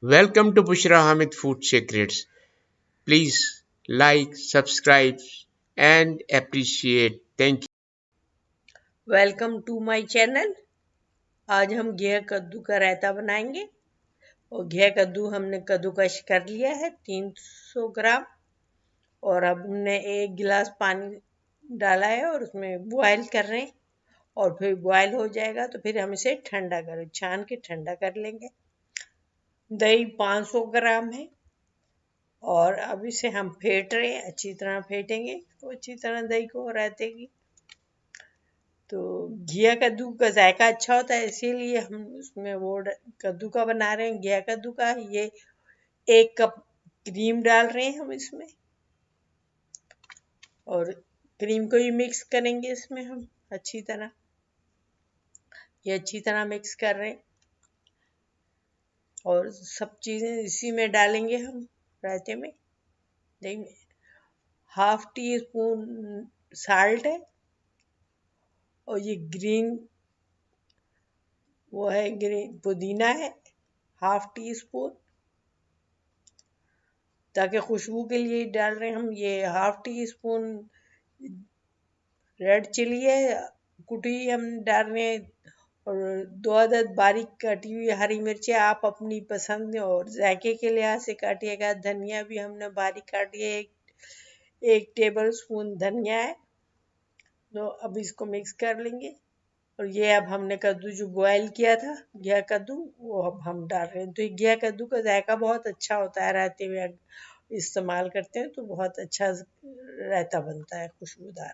Welcome to Bushra Hamid Food Secrets. Please like, subscribe, and appreciate. Thank you. Welcome to my channel. आज हम घिया कद्दू का रायता बनाएंगे। और घिया कद्दू हमने कद्दूकश कर लिया है 300 ग्राम। और अब हमने 1 गिलास पानी डाला है और उसमें बॉयल कर रहे हैं। और फिर बॉयल हो जाएगा तो फिर हम इसे ठंडा कर छान के ठंडा कर लेंगे। दही 500 ग्राम है और अब इसे हम फेंट रहे हैं, अच्छी तरह फेंटेंगे तो अच्छी तरह दही को रायते की। तो घिया कद्दू का जायका अच्छा होता है, इसीलिए हम उसमें कद्दू का बना रहे हैं, घिया कद्दू का। ये 1 कप क्रीम डाल रहे हैं हम इसमें। और क्रीम को भी मिक्स करेंगे इसमें हम अच्छी तरह। ये अच्छी तरह मिक्स कर रहे हैं और सब चीज़ें इसी में डालेंगे हम रायते में। देंगे 1/2 टी स्पून साल्ट है। और ये ग्रीन पुदीना है 1/2 टी स्पून, ताकि खुशबू के लिए डाल रहे हैं हम। ये 1/2 टी स्पून रेड चिली है, कुटी हम डाल रहे हैं। और 2 अदद बारीक कटी हुई हरी मिर्चें आप अपनी पसंद और जायके के लिहाज से काटिएगा। धनिया भी हमने बारीक काटी है, एक टेबल स्पून धनिया है। तो अब इसको मिक्स कर लेंगे। और ये अब हमने कद्दू जो बॉयल किया था घिया कद्दू, वो अब हम डाल रहे हैं। तो ये घिया कद्दू का जायका बहुत अच्छा होता है, रायते में इस्तेमाल करते हैं तो बहुत अच्छा रायता बनता है, खुशबूदार।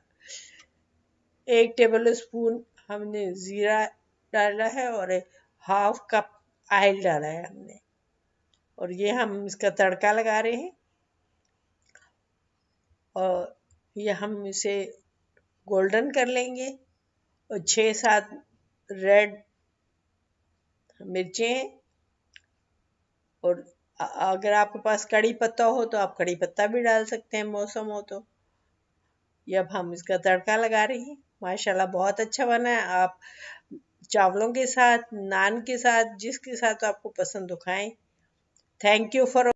1 टेबल स्पून हमने जीरा डाला है और 1/2 कप ऑयल डाला है हमने। और ये हम इसका तड़का लगा रहे हैं। और ये हम इसे गोल्डन कर लेंगे। और 6-7 रेड मिर्चें हैं। और अगर आपके पास कड़ी पत्ता हो तो आप कड़ी पत्ता भी डाल सकते हैं, मौसम हो तो। ये अब हम इसका तड़का लगा रहे हैं। माशाल्लाह बहुत अच्छा बना है। आप चावलों के साथ, नान के साथ, जिसके साथ आपको पसंद हो खाएं। Thank you for